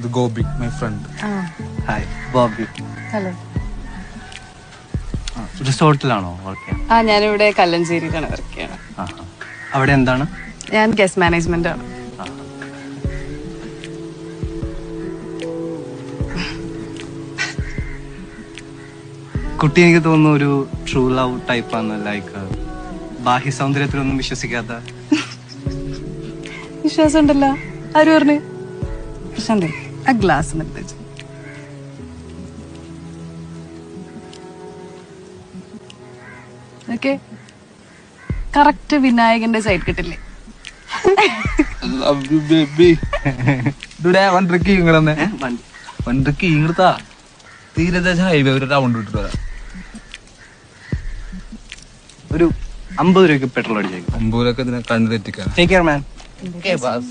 ഇത് Gopi, my friend. Hi Bobby. Hello. റിസോർട്ടിലാണോ work? ഞാനിവിടെ കല്ലഞ്ചേരിയിലാണ് വർക്ക് ചെയ്യണം. അവിടെ എന്താണ്? ഞാൻ ഗസ്റ്റ് മാനേജ്മെന്റ് ആണ്. കുട്ടി എനിക്ക് തോന്നുന്നു ഒരു ട്രൂ ലവ് ടൈപ്പാണ്. ലൈക്ക് ബാഹ്യ സൗന്ദര്യത്തിലൊന്നും വിശ്വസിക്കാത്ത. വിശ്വാസം ഉണ്ടല്ലോ. ആര് പറഞ്ഞു? പ്രശാന്തേ, ആ ഗ്ലാസ് നിർത്തിച്ചു. ഓക്കെ, കറക്റ്റ് വിനായകന്റെ സൈഡ് കിട്ടില്ലേ? Love you baby. ഇടേ വണ്ടിക്ക് ഇങ്ങടെ വണ്ടിക്ക് ഇങ്ങടുത്താ തീരദേശ ഹൈവേ ഒരു റൗണ്ട് ഇട്ടിട്ട് വരാം. ഒരു 50 രൂപയ്ക്ക് പെട്രോൾ അടിച്ചേക്കും. 50 രൂപ ഇതിനെ കണ്ണു തെറ്റിക്കാൻ. ടേക്ക് കെയർ മാൻ. Okay, boss.